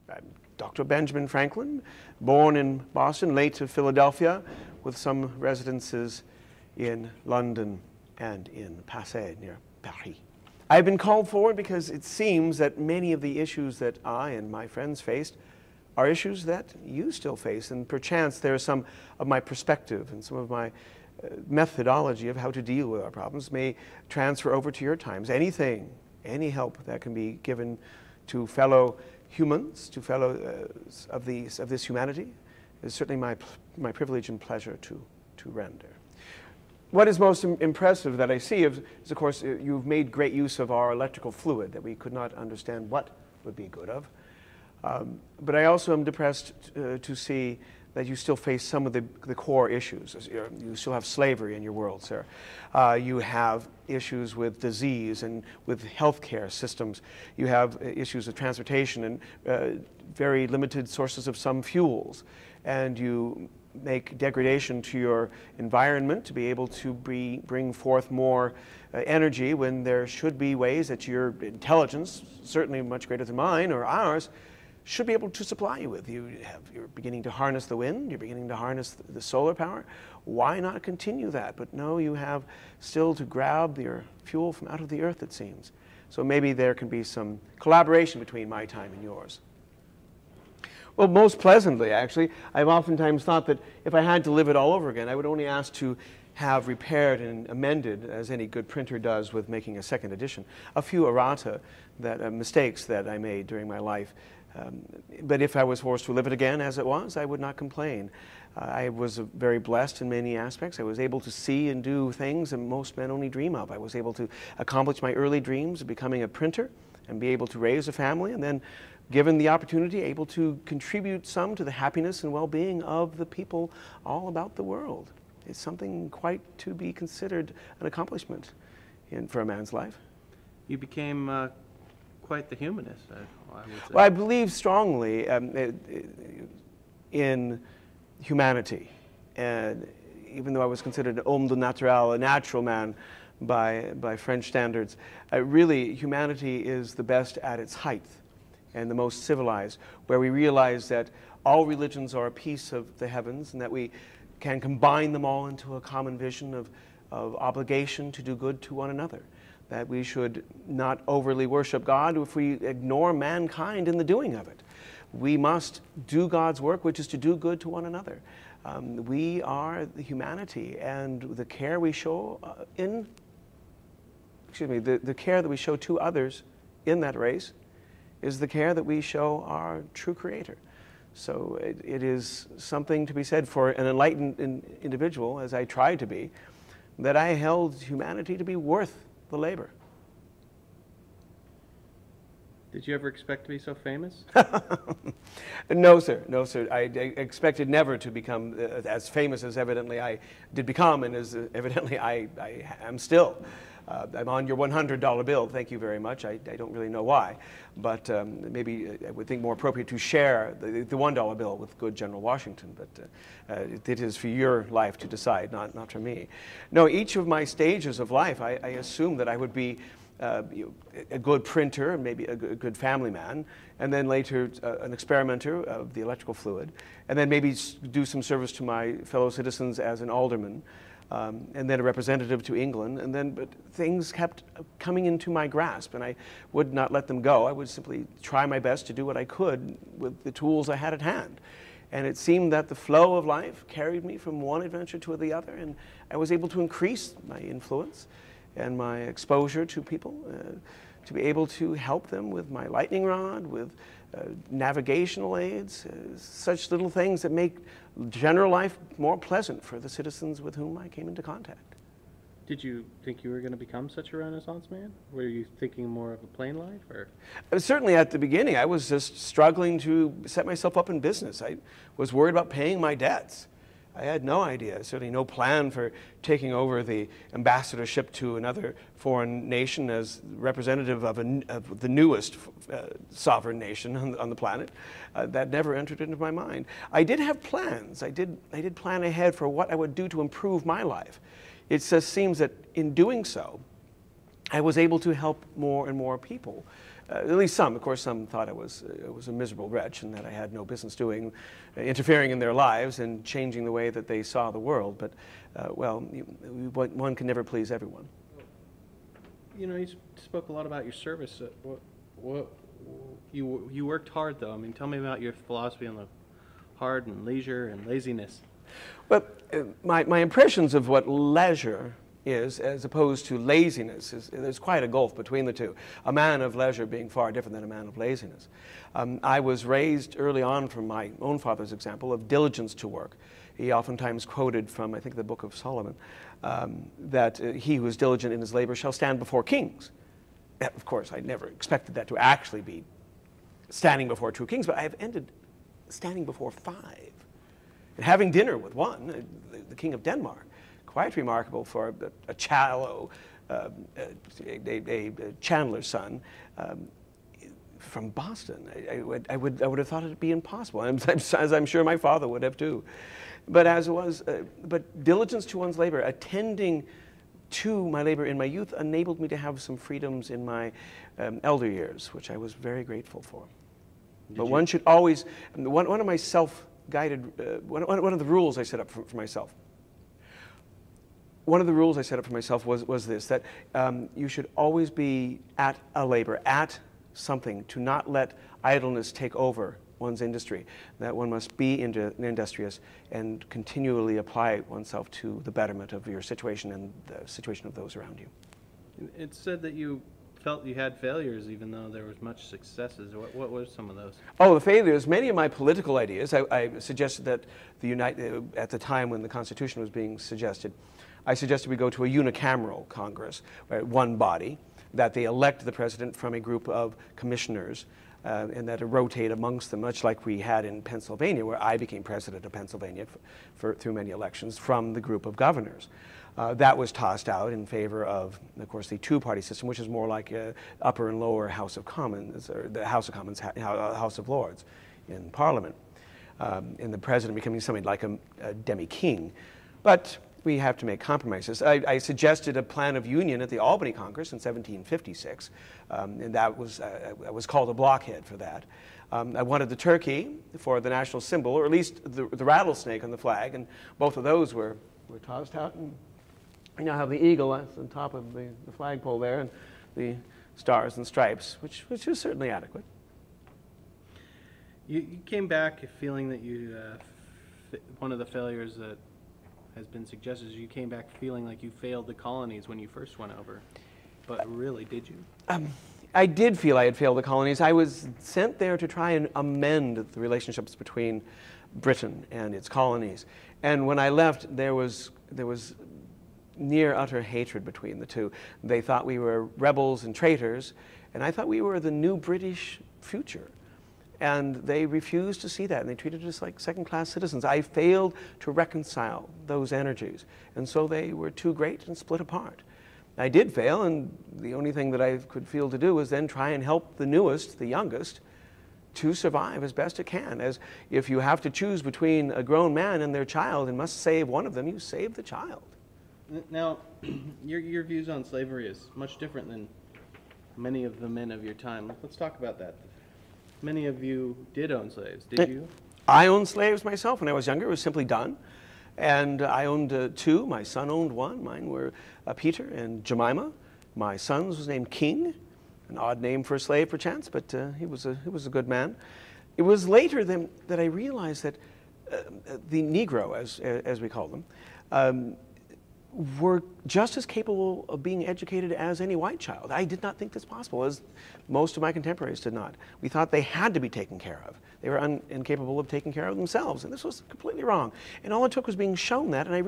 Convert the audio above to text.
I'm Dr. Benjamin Franklin, born in Boston, late to Philadelphia, with some residences in London and in Passy, near Paris. I've been called forward because it seems that many of the issues that I and my friends faced are issues that you still face, and perchance there is some of my perspective and some of my methodology of how to deal with our problems may transfer over to your times. Anything, any help that can be given to fellow humans, to fellow of this humanity, is certainly my privilege and pleasure to render. What is most impressive that I see is, of course, you've made great use of our electrical fluid that we could not understand what would be good of. But I also am depressed to see that you still face some of the core issues. You still have slavery in your world, sir. You have issues with disease and with healthcare systems. You have issues with transportation and very limited sources of some fuels. And you make degradation to your environment to be able to bring forth more energy when there should be ways that your intelligence, certainly much greater than mine or ours, should be able to supply you with. You're beginning to harness the wind, you're beginning to harness the solar power. Why not continue that? But no, you have still to grab your fuel from out of the earth, it seems. So maybe there can be some collaboration between my time and yours. Well, most pleasantly, actually. I've oftentimes thought that if I had to live it all over again, I would only ask to have repaired and amended, as any good printer does with making a second edition, a few errata, mistakes that I made during my life. But if I was forced to live it again as it was, I would not complain. I was very blessed in many aspects. I was able to see and do things that most men only dream of. I was able to accomplish my early dreams of becoming a printer and be able to raise a family, and then, given the opportunity, able to contribute some to the happiness and well-being of the people all about the world. It's something quite to be considered an accomplishment for a man's life. You became quite the humanist, I would say. Well, I believe strongly in humanity. And even though I was considered an homme de naturel, a natural man by French standards, really humanity is the best at its height and the most civilized, where we realize that all religions are a piece of the heavens and that we can combine them all into a common vision of obligation to do good to one another. That we should not overly worship God if we ignore mankind in the doing of it. We must do God's work, which is to do good to one another. We are the humanity, and the care we show the care that we show to others in that race is the care that we show our true Creator. So it is something to be said for an enlightened individual, as I tried to be, that I held humanity to be worth the labor. Did you ever expect to be so famous? No, sir. No, sir. I expected never to become as famous as evidently I did become, and as evidently I am still. I'm on your $100 bill. Thank you very much. I don't really know why, but maybe I would think more appropriate to share the $1 bill with good General Washington, but it is for your life to decide, not for me. No, each of my stages of life, I assumed that I would be a good printer, maybe a good family man, and then later an experimenter of the electrical fluid, and then maybe do some service to my fellow citizens as an alderman, and then a representative to England, but things kept coming into my grasp, and I would not let them go. I would simply try my best to do what I could with the tools I had at hand. And it seemed that the flow of life carried me from one adventure to the other, and I was able to increase my influence and my exposure to people, to be able to help them with my lightning rod, with navigational aids, such little things that make general life more pleasant for the citizens with whom I came into contact. Did you think you were going to become such a Renaissance man? Were you thinking more of a plain life? Or? Certainly at the beginning, I was just struggling to set myself up in business. I was worried about paying my debts. I had no idea, certainly no plan for taking over the ambassadorship to another foreign nation as representative of the newest sovereign nation on the planet. That never entered into my mind. I did have plans. I did plan ahead for what I would do to improve my life. It just seems that in doing so, I was able to help more and more people. At least some. Of course, some thought I was a miserable wretch and that I had no business doing, interfering in their lives and changing the way that they saw the world. But, well, one can never please everyone. You know, you spoke a lot about your service. You worked hard, though. I mean, tell me about your philosophy on the hard and leisure and laziness. Well, my impressions of what leisure is, as opposed to laziness, there's quite a gulf between the two. A man of leisure being far different than a man of laziness. I was raised early on from my own father's example of diligence to work. He oftentimes quoted from, I think, the Book of Solomon, that he who is diligent in his labor shall stand before kings. Of course, I never expected that to actually be standing before true kings, but I have ended standing before 5. And having dinner with one, the King of Denmark, quite remarkable for a Challow, a Chandler's son, from Boston. I would have thought it would be impossible, as I'm sure my father would have too. But as it was, but diligence to one's labor, attending to my labor in my youth, enabled me to have some freedoms in my elder years, which I was very grateful for. But one should always, one of my self-guided, one of the rules I set up for myself. One of the rules I set up for myself was this, that you should always be at a labor, at something, to not let idleness take over one's industry, that one must be industrious and continually apply oneself to the betterment of your situation and the situation of those around you. It's said that you felt you had failures even though there was much successes. What were some of those? Oh, the failures. Many of my political ideas, I suggested that at the time when the Constitution was being suggested, I suggested we go to a unicameral Congress, right, one body, that they elect the president from a group of commissioners, and that it rotate amongst them, much like we had in Pennsylvania, where I became president of Pennsylvania through many elections from the group of governors. That was tossed out in favor of course, the two-party system, which is more like a upper and lower House of Commons, or the House of Commons, House of Lords in Parliament, and the president becoming something like a demi-king. But we have to make compromises. I suggested a plan of union at the Albany Congress in 1756, and that was I was called a blockhead for that. I wanted the turkey for the national symbol, or at least the rattlesnake on the flag, and both of those were tossed out. And we now have the eagle on top of the flagpole there, and the stars and stripes, which is certainly adequate. You came back feeling that one of the failures that has been suggested is you came back feeling like you failed the colonies when you first went over. But really, did you? I did feel I had failed the colonies. I was sent there to try and amend the relationships between Britain and its colonies. And when I left, there was near utter hatred between the two. They thought we were rebels and traitors, and I thought we were the new British future. And they refused to see that, and they treated us like second-class citizens. I failed to reconcile those energies, and so they were too great and split apart. I did fail, and the only thing that I could feel to do was then try and help the newest, the youngest, to survive as best it can. As if you have to choose between a grown man and their child and must save one of them, you save the child. Now, your views on slavery is much different than many of the men of your time. Let's talk about that. Many of you did own slaves, did you? I owned slaves myself when I was younger. It was simply done. And I owned 2. My son owned 1. Mine were Peter and Jemima. My son's was named King, an odd name for a slave perchance, but he was a good man. It was later that I realized that the Negro, as we call them, were just as capable of being educated as any white child. I did not think this possible, as most of my contemporaries did not. We thought they had to be taken care of. They were incapable of taking care of themselves, and this was completely wrong. And all it took was being shown that, and I